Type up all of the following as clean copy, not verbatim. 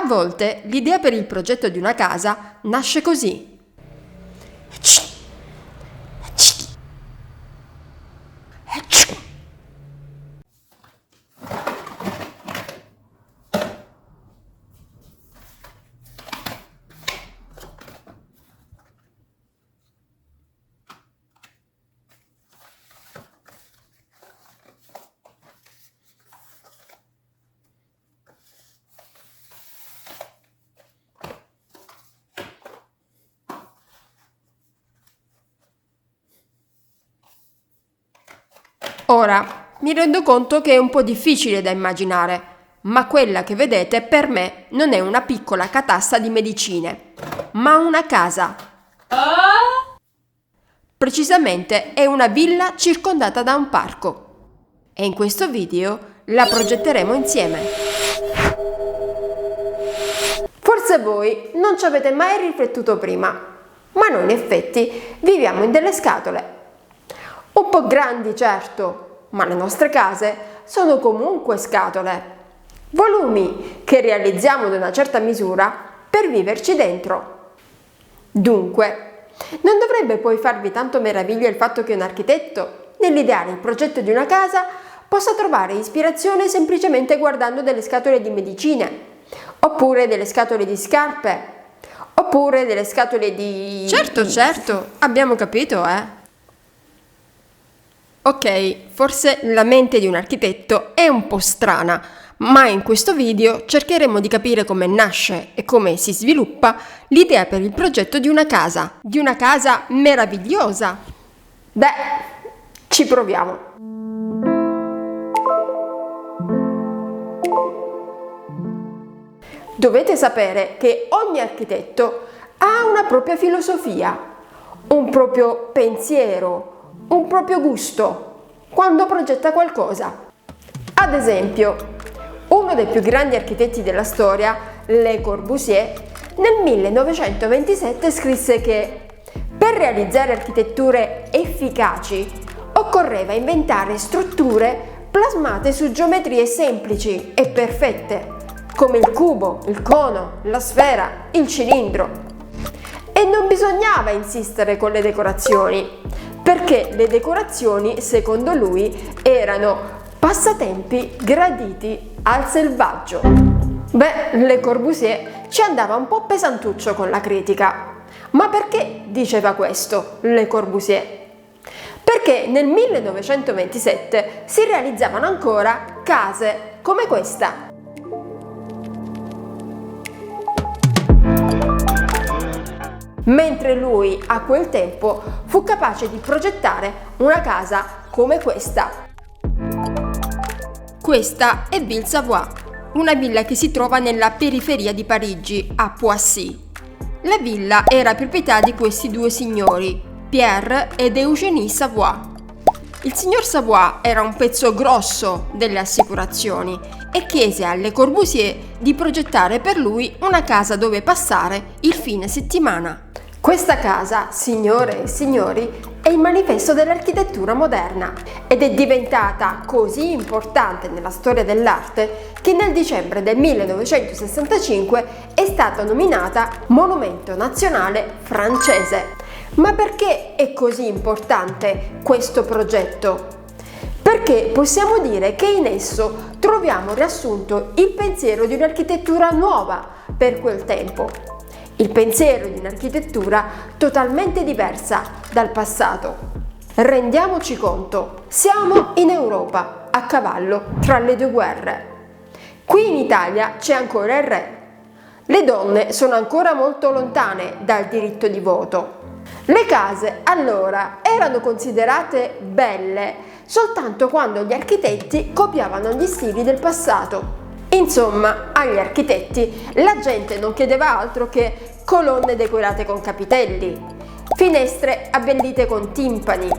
A volte l'idea per il progetto di una casa nasce così. Ora, mi rendo conto che è un po' difficile da immaginare, ma quella che vedete per me non è una piccola catasta di medicine, ma una casa. Precisamente è una villa circondata da un parco. E in questo video la progetteremo insieme. Forse voi non ci avete mai riflettuto prima, ma noi in effetti viviamo in delle scatole. Un po' grandi, certo, ma le nostre case sono comunque scatole. Volumi che realizziamo ad una certa misura per viverci dentro. Dunque, non dovrebbe poi farvi tanto meraviglia il fatto che un architetto, nell'ideare il progetto di una casa, possa trovare ispirazione semplicemente guardando delle scatole di medicine, oppure delle scatole di scarpe, oppure delle scatole di... Certo, abbiamo capito, Ok, forse la mente di un architetto è un po' strana, ma in questo video cercheremo di capire come nasce e come si sviluppa l'idea per il progetto di una casa meravigliosa. Beh, ci proviamo. Dovete sapere che ogni architetto ha una propria filosofia, un proprio pensiero, un proprio gusto quando progetta qualcosa. Ad esempio, uno dei più grandi architetti della storia, Le Corbusier, nel 1927 scrisse che per realizzare architetture efficaci occorreva inventare strutture plasmate su geometrie semplici e perfette, come il cubo, il cono, la sfera, il cilindro. E non bisognava insistere con le decorazioni, perché le decorazioni, secondo lui, erano passatempi graditi al selvaggio. Beh, Le Corbusier ci andava un po' pesantuccio con la critica. Ma perché diceva questo, Le Corbusier? Perché nel 1927 si realizzavano ancora case come questa. Mentre lui a quel tempo fu capace di progettare una casa come questa. Questa è Ville Savoye, una villa che si trova nella periferia di Parigi, a Poissy. La villa era proprietà di questi due signori, Pierre ed Eugénie Savoye. Il signor Savoye era un pezzo grosso delle assicurazioni e chiese a Le Corbusier di progettare per lui una casa dove passare il fine settimana. Questa casa, signore e signori, è il manifesto dell'architettura moderna ed è diventata così importante nella storia dell'arte che nel dicembre del 1965 è stata nominata Monumento Nazionale francese. Ma perché è così importante questo progetto? Perché possiamo dire che in esso troviamo riassunto il pensiero di un'architettura nuova per quel tempo. Il pensiero di un'architettura totalmente diversa dal passato. Rendiamoci conto, siamo in Europa, a cavallo tra le due guerre. Qui in Italia c'è ancora il re. Le donne sono ancora molto lontane dal diritto di voto. Le case allora erano considerate belle soltanto quando gli architetti copiavano gli stili del passato. Insomma, agli architetti la gente non chiedeva altro che colonne decorate con capitelli, finestre abbellite con timpani,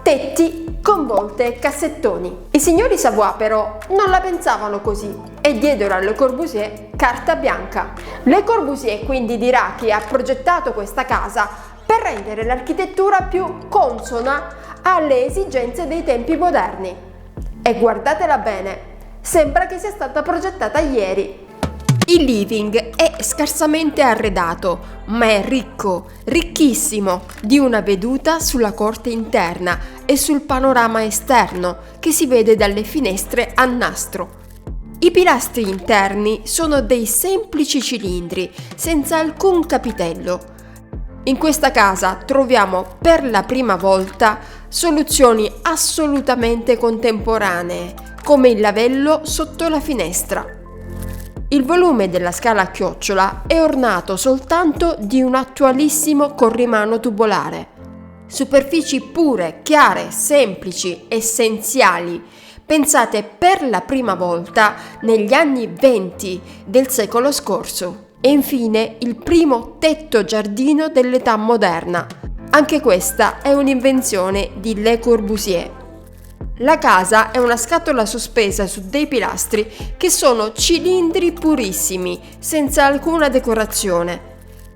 tetti con volte e cassettoni. I signori Savoye però non la pensavano così e diedero a Le Corbusier carta bianca. Le Corbusier quindi dirà che ha progettato questa casa per rendere l'architettura più consona alle esigenze dei tempi moderni. E guardatela bene, sembra che sia stata progettata ieri. Il living è scarsamente arredato, ma è ricco, ricchissimo, di una veduta sulla corte interna e sul panorama esterno che si vede dalle finestre a nastro. I pilastri interni sono dei semplici cilindri, senza alcun capitello. In questa casa troviamo per la prima volta soluzioni assolutamente contemporanee, come il lavello sotto la finestra. Il volume della scala a chiocciola è ornato soltanto di un attualissimo corrimano tubolare. Superfici pure, chiare, semplici, essenziali, pensate per la prima volta negli anni 20 del secolo scorso. E infine il primo tetto giardino dell'età moderna. Anche questa è un'invenzione di Le Corbusier. La casa è una scatola sospesa su dei pilastri che sono cilindri purissimi, senza alcuna decorazione.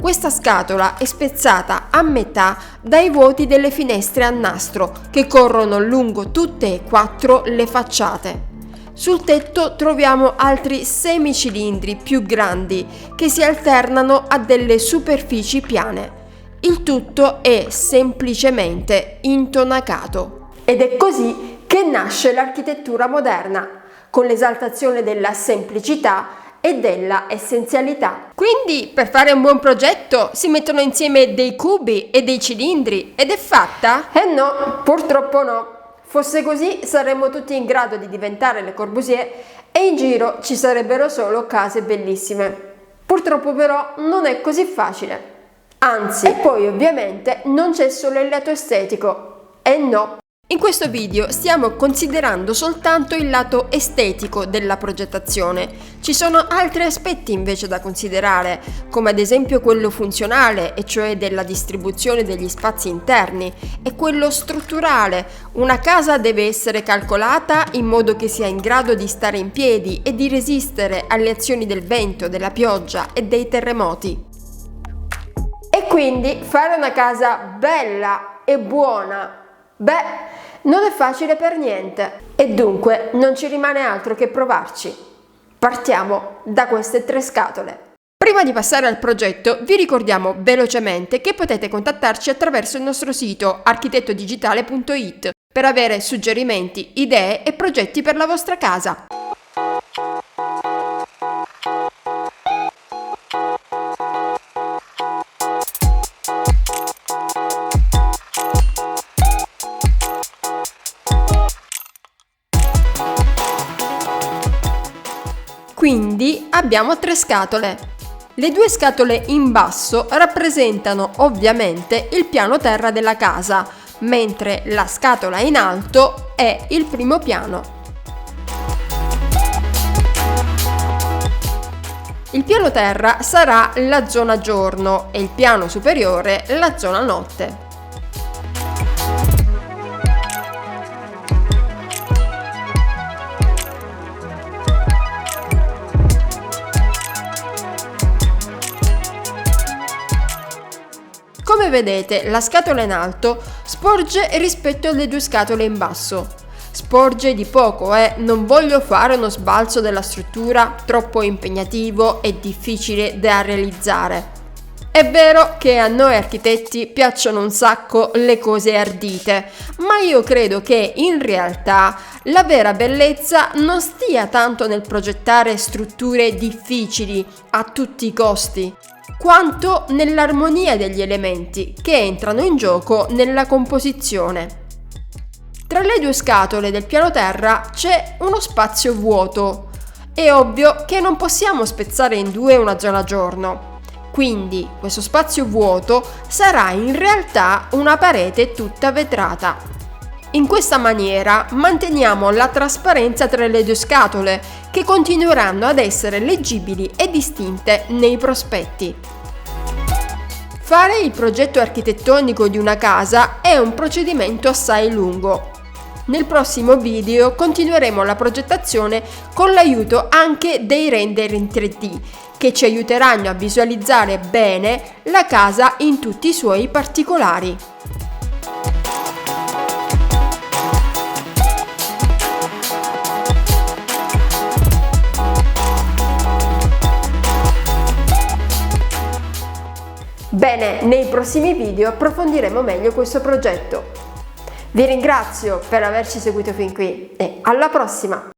Questa scatola è spezzata a metà dai vuoti delle finestre a nastro che corrono lungo tutte e 4 le facciate. Sul tetto troviamo altri semicilindri più grandi che si alternano a delle superfici piane. Il tutto è semplicemente intonacato. Ed è così che nasce l'architettura moderna, con l'esaltazione della semplicità e della essenzialità. Quindi, per fare un buon progetto si mettono insieme dei cubi e dei cilindri ed è fatta? No, purtroppo no. Fosse così saremmo tutti in grado di diventare Le Corbusier e in giro ci sarebbero solo case bellissime. Purtroppo però non è così facile. Anzi, e poi ovviamente non c'è solo il lato estetico. No. In questo video stiamo considerando soltanto il lato estetico della progettazione. Ci sono altri aspetti invece da considerare, come ad esempio quello funzionale, e cioè della distribuzione degli spazi interni, e quello strutturale. Una casa deve essere calcolata in modo che sia in grado di stare in piedi e di resistere alle azioni del vento, della pioggia e dei terremoti. E quindi fare una casa bella e buona, non è facile per niente. E dunque non ci rimane altro che provarci. Partiamo da queste 3 scatole. Prima di passare al progetto, vi ricordiamo velocemente che potete contattarci attraverso il nostro sito architettodigitale.it per avere suggerimenti, idee e progetti per la vostra casa. Quindi abbiamo 3 scatole. Le 2 scatole in basso rappresentano ovviamente il piano terra della casa, mentre la scatola in alto è il primo piano. Il piano terra sarà la zona giorno e il piano superiore la zona notte. Come vedete, la scatola in alto sporge rispetto alle 2 scatole in basso. Sporge di poco, non voglio fare uno sbalzo della struttura troppo impegnativo e difficile da realizzare. È vero che a noi architetti piacciono un sacco le cose ardite, ma io credo che in realtà la vera bellezza non stia tanto nel progettare strutture difficili a tutti i costi, quanto nell'armonia degli elementi che entrano in gioco nella composizione. Tra le 2 scatole del piano terra c'è uno spazio vuoto. È ovvio che non possiamo spezzare in 2 una zona giorno, quindi questo spazio vuoto sarà in realtà una parete tutta vetrata. In questa maniera manteniamo la trasparenza tra le 2 scatole, che continueranno ad essere leggibili e distinte nei prospetti. Fare il progetto architettonico di una casa è un procedimento assai lungo. Nel prossimo video continueremo la progettazione con l'aiuto anche dei render in 3D, che ci aiuteranno a visualizzare bene la casa in tutti i suoi particolari. Bene, nei prossimi video approfondiremo meglio questo progetto. Vi ringrazio per averci seguito fin qui e alla prossima!